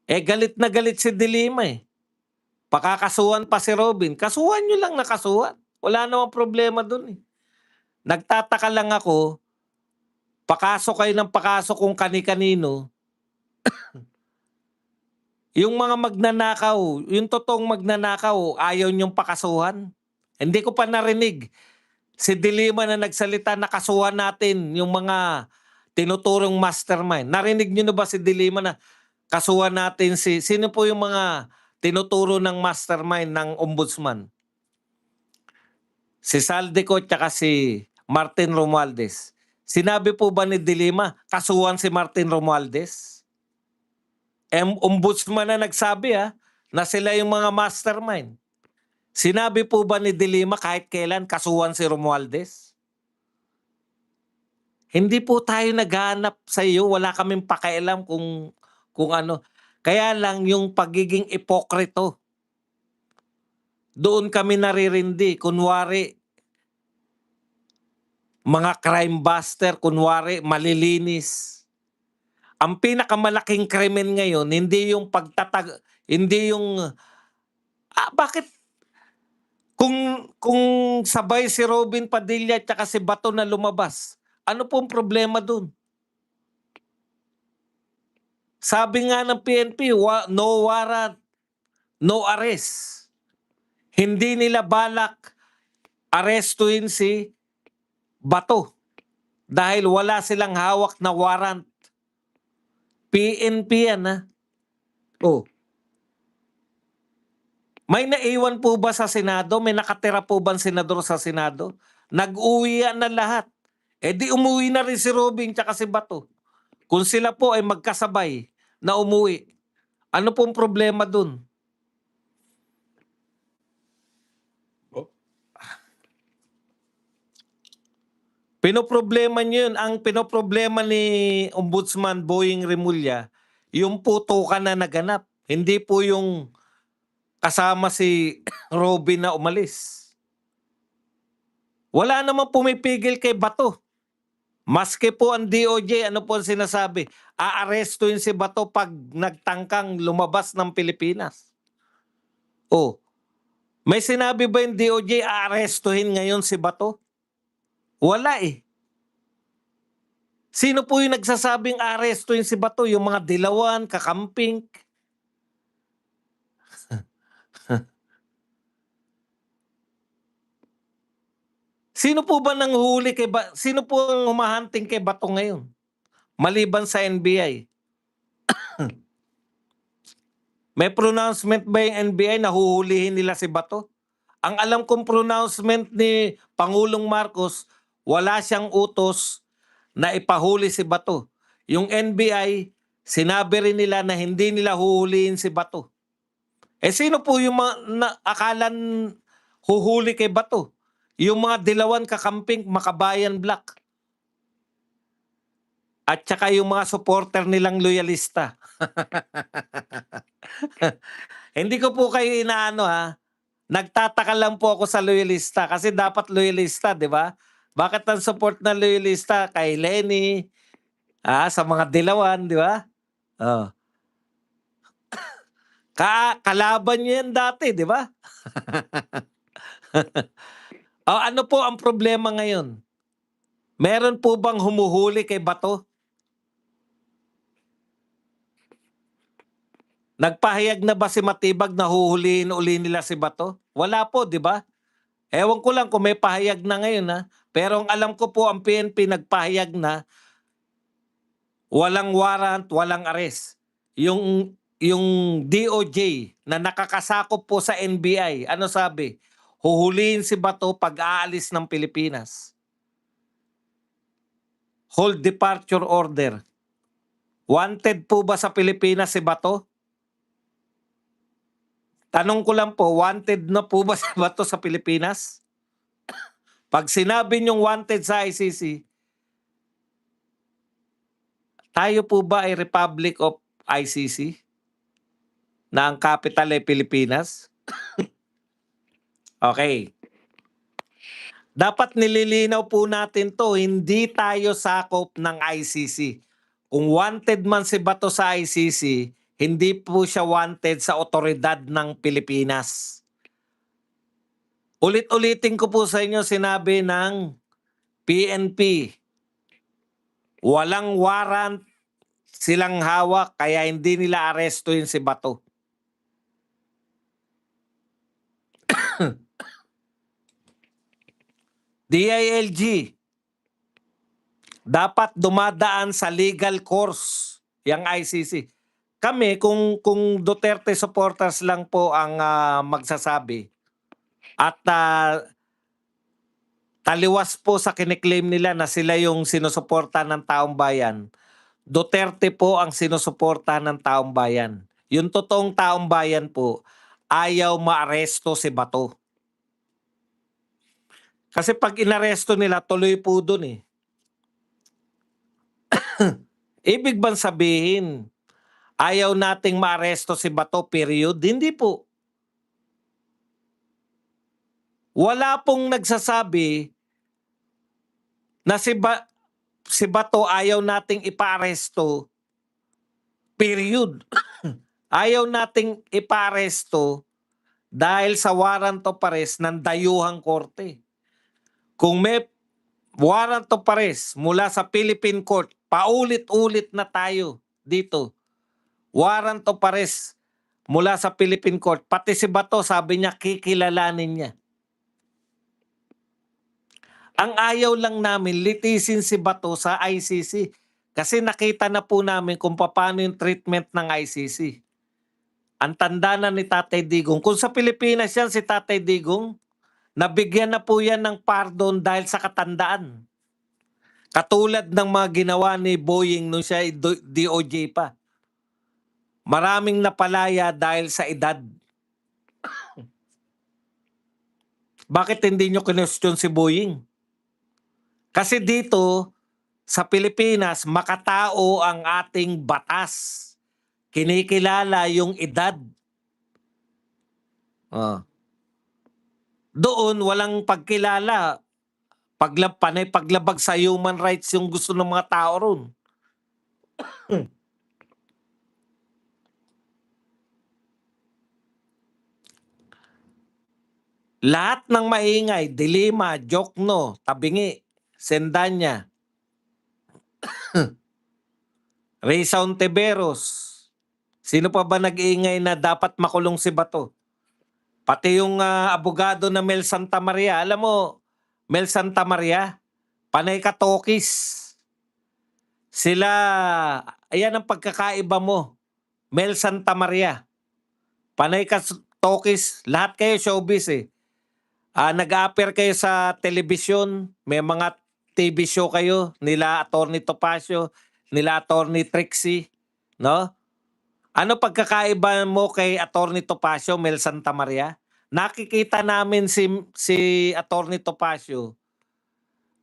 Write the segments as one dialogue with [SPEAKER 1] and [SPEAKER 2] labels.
[SPEAKER 1] Eh, galit na galit si De Lima eh. Pakakasuhan pa si Robin. Kasuhan nyo lang na kasuhan. Wala namang problema dun eh. Nagtataka lang ako, pakasok kayo ng pakasok kung kani-kanino. Yung mga magnanakaw, yung totoong magnanakaw, ayaw nyong pakasuhan. Hindi ko pa narinig si De Lima na nagsalita na kasuhan natin yung mga tinuturong mastermind. Narinig nyo na ba si De Lima na kasuhan natin sino po yung mga tinuturo ng mastermind ng ombudsman? Si Saldico at si Martin Romualdez. Sinabi po ba ni De Lima, kasuhan si Martin Romualdez? Ombudsman na nagsabi na sila yung mga mastermind. Sinabi po ba ni De Lima kahit kailan kasuhan si Romualdez? Hindi po tayo naghahanap sa iyo, wala kaming pakialam kung ano. Kaya lang yung pagiging ipokrito. Doon kami naririndi, kunwari mga crime buster, kunwari malilinis. Ang pinakamalaking krimen ngayon, hindi yung hindi yung bakit kung sabay si Robin Padilla at si Bato na lumabas, ano pong problema dun? Sabi nga ng PNP, no warrant, no arrest. Hindi nila balak arestuhin si Bato dahil wala silang hawak na warrant. PNP yan Oh. May naiwan po ba sa Senado? May nakatira po bang senador sa Senado? Nag-uwi na lahat. Eh di umuwi na rin si Robin tsaka si Bato. Kung sila po ay magkasabay na umuwi, ano pong problema dun? Pinoproblema nyo yun. Ang pinoproblema ni Ombudsman Boying Remulla, yung putukan na naganap. Hindi po yung kasama si Robin na umalis. Wala namang pumipigil kay Bato. Maski po ang DOJ, ano po ang sinasabi? Aarestuin si Bato pag nagtangkang lumabas ng Pilipinas. Oh, may sinabi ba yung DOJ aarestuhin ngayon si Bato? Wala eh. Sino po yung nagsasabing aarestuhin si Bato? Yung mga dilawan, kakamping. Sino po ba nanghuli Sino po ang humahunting kay Bato ngayon? Maliban sa NBI. May pronouncement ba yung NBI na huhulihin nila si Bato? Ang alam kong pronouncement ni Pangulong Marcos, wala siyang utos na ipahuli si Bato. Yung NBI, sinabi rin nila na hindi nila huhulihin si Bato. Eh sino po yung akalan huhuli kay Bato? Yung mga dilawan kakamping, Makabayan Black. At saka yung mga supporter nilang loyalista. Hindi ko po kayo inaano Nagtataka lang po ako sa loyalista kasi dapat loyalista, di ba? Bakit ang support ng loyalista kay Lenny, sa mga dilawan, di ba? Oh. Kalaban niyo yan dati, di ba? Ano po ang problema ngayon? Meron po bang humuhuli kay Bato? Nagpahayag na ba si Matibag na huhulihin uli nila si Bato? Wala po, di ba? Ewan ko lang kung may pahayag na ngayon Pero ang alam ko po ang PNP nagpahayag na walang warrant, walang arrest. Yung DOJ na nakakasakop po sa NBI, ano sabi? Huhulihin si Bato pag aalis ng Pilipinas. Hold departure order. Wanted po ba sa Pilipinas si Bato? Tanong ko lang po, wanted na po ba si Bato sa Pilipinas? Pag sinabi niyong wanted sa ICC, tayo po ba ay Republic of ICC? Na ang capital ay Pilipinas? Okay. Dapat nililinaw po natin to, hindi tayo sakop ng ICC. Kung wanted man si Bato sa ICC, hindi po siya wanted sa otoridad ng Pilipinas. Ulit-ulitin ko po sa inyo sinabi ng PNP, walang warrant silang hawak kaya hindi nila arestuhin si Bato. DILG, dapat dumadaan sa legal course yung ICC. Kami, kung Duterte supporters lang po ang magsasabi at taliwas po sa kiniklaim nila na sila yung sinusuporta ng taong bayan, Duterte po ang sinusuporta ng taong bayan. Yung totoong taong bayan po, ayaw maaresto si Bato. Kasi pag inaresto nila, tuloy po dun eh. Ibig bang sabihin, ayaw nating maaresto si Bato, period? Hindi po. Wala pong nagsasabi na si Bato ayaw nating ipaaresto, period. Ayaw nating ipaaresto dahil sa warrant of arrest ng dayuhang korte. Kung may warrant of arrest mula sa Philippine Court, paulit-ulit na tayo dito. Warrant of arrest mula sa Philippine Court, pati si Bato sabi niya kikilalanin niya. Ang ayaw lang namin litisin si Bato sa ICC kasi nakita na po namin kung paano yung treatment ng ICC. Ang tanda na ni Tatay Digong, kung sa Pilipinas yan si Tatay Digong, nabigyan na po yan ng pardon dahil sa katandaan. Katulad ng mga ginawa ni Boying nung siya DOJ pa. Maraming napalaya dahil sa edad. Bakit hindi nyo kinestyon si Boying? Kasi dito, sa Pilipinas, makatao ang ating batas. Kinikilala yung edad. Doon, walang pagkilala. Paglabag sa human rights yung gusto ng mga tao ron. Lahat ng maingay, Dilima, Jokno, Tabingi, Sendanya, Risa Ontiveros, sino pa ba nag-iingay na dapat makulong si Bato? Pati yung abogado na Mel Santa Maria. Alam mo, Mel Santa Maria, panay katokis. Sila, ayan ang pagkakaiba mo. Mel Santa Maria, panay katokis. Lahat kayo showbiz eh. Nag-a-appear kayo sa telebisyon, may mga TV show kayo, nila Atty. Topacio, nila Atty. Trixie, no? Ano pagkakaiba mo kay Atty. Topacio, Mel Santa Maria? Nakikita namin si Atty. Topacio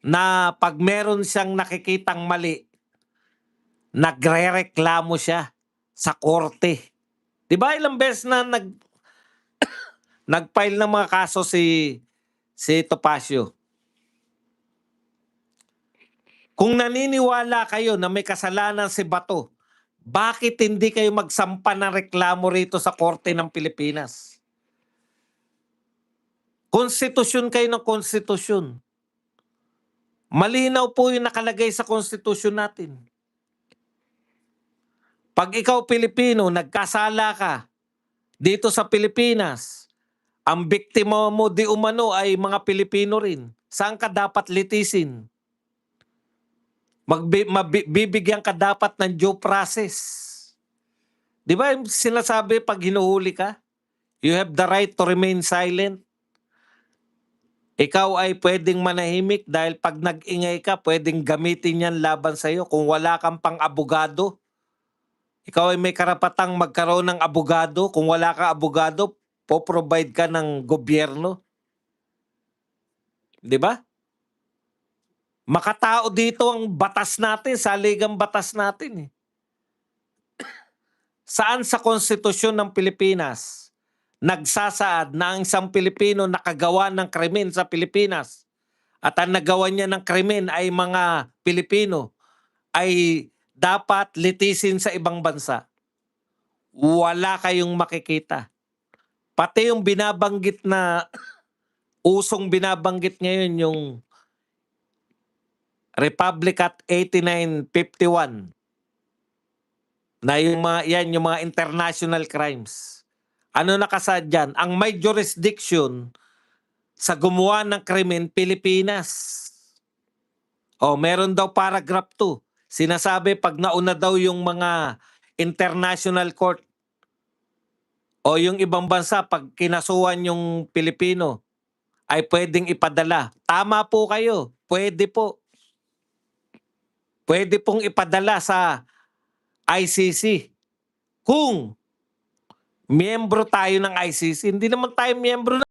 [SPEAKER 1] na pag meron siyang nakikitang mali, nagrereklamo siya sa korte. 'Di ba ilang beses na nag-file ng mga kaso si Topacio? Kung naniniwala kayo na may kasalanan si Bato, bakit hindi kayo magsampa ng reklamo rito sa Korte ng Pilipinas? Konstitusyon kayo ng konstitusyon. Malinaw po yung nakalagay sa konstitusyon natin. Pag ikaw Pilipino, nagkasala ka dito sa Pilipinas, ang biktima mo di umano ay mga Pilipino rin. Saan ka dapat litisin? Bibigyan ka dapat ng due process. Di ba yung sinasabi pag hinuhuli ka? You have the right to remain silent. Ikaw ay pwedeng manahimik dahil pag nag-ingay ka, pwedeng gamitin yan laban sa'yo. Kung wala kang pang-abogado, ikaw ay may karapatang magkaroon ng abogado. Kung wala ka abogado, po-provide ka ng gobyerno. Di ba? Makatao dito ang batas natin, saligang batas natin eh. Saan sa konstitusyon ng Pilipinas nagsasaad na ang isang Pilipino nakagawa ng krimen sa Pilipinas at ang nagawa niya ng krimen ay mga Pilipino ay dapat litisin sa ibang bansa? wala kayong makikita. Pati yung binabanggit na usong binabanggit ngayon yung Republic Act 8951 na yung mga international crimes. Ano nakasaad dyan? Ang may jurisdiction sa gumawa ng krimen, Pilipinas. O, meron daw paragraph 2. Sinasabi pag nauna daw yung mga international court o yung ibang bansa pag kinasuhan yung Pilipino ay pwedeng ipadala. Tama po kayo. Pwede po. Pwede pong ipadala sa ICC. Kung miyembro tayo ng ICC, hindi naman tayo miyembro